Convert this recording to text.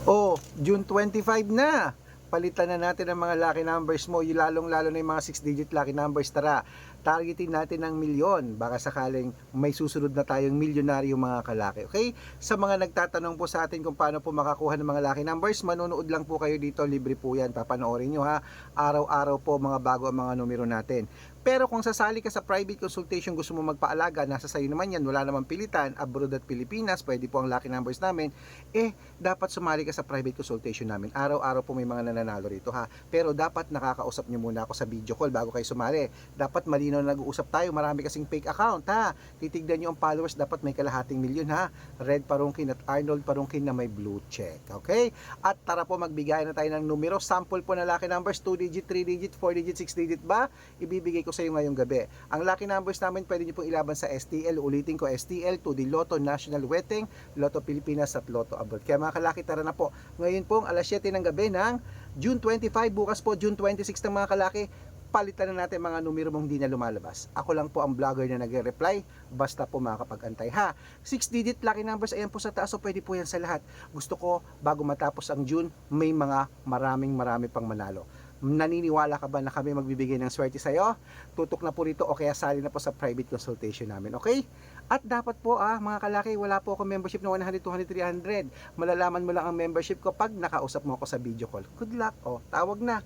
Oh, June 25 na. Palitan na natin ang mga lucky numbers mo, yung lalong-lalo na yung mga 6-digit lucky numbers. Tara, targetin natin ng milyon. Baka sakaling may susunod na tayong milyonaryo mga kalaki. Okay? Sa mga nagtatanong po sa atin kung paano po makakuha ng mga lucky numbers, manonood lang po kayo dito. Libre po yan. Papanoorin nyo ha. Araw-araw po mga bago ang mga numero natin. Pero kung sasali ka sa private consultation, gusto mo magpaalaga, nasa sayo naman yan, wala namang pilitan, abroad at Pilipinas, pwede po ang lucky numbers namin, dapat sumali ka sa private consultation namin. Araw-araw po may mga nananalo rito ha. Pero dapat nakakausap nyo muna ako sa video call bago kayo sumali. Dapat malinaw na nag-uusap tayo, marami kasing fake account ha. Titignan nyo ang followers, dapat may kalahating milyon ha. Red Parungkin at Arnold Parungkin na may blue check. Okay? At tara po, magbigay na tayo ng numero. Sample po na lucky numbers, 2 digit, 3 digit, 4 digit, 6 digit ba? Ibibigay ko sa iyo ngayong gabi. Ang lucky numbers namin pwede nyo pong ilaban sa STL. Ulitin ko, STL, 2D Lotto, National Wedding, Lotto Pilipinas at Lotto Abroad. Kaya mga kalaki, tara na po. Ngayon pong alas 7 ng gabi ng June 25, bukas po June 26 ng mga kalaki, palitan na natin mga numero mong hindi na lumalabas. Ako lang po ang vlogger na nagre-reply, basta po makakapag-antay ha. 6-digit lucky numbers, ayan po sa taas, so pwede po yan sa lahat. Gusto ko, bago matapos ang June, may mga marami pang manalo. Naniniwala ka ba na kami magbibigay ng swerte sa'yo? Tutok na po rito o kaya sali na po sa private consultation namin, okay? At dapat po mga kalaki, wala po ako membership na 100, 200, 300. Malalaman mo lang ang membership ko pag nakausap mo ako sa video call. Good luck, tawag na.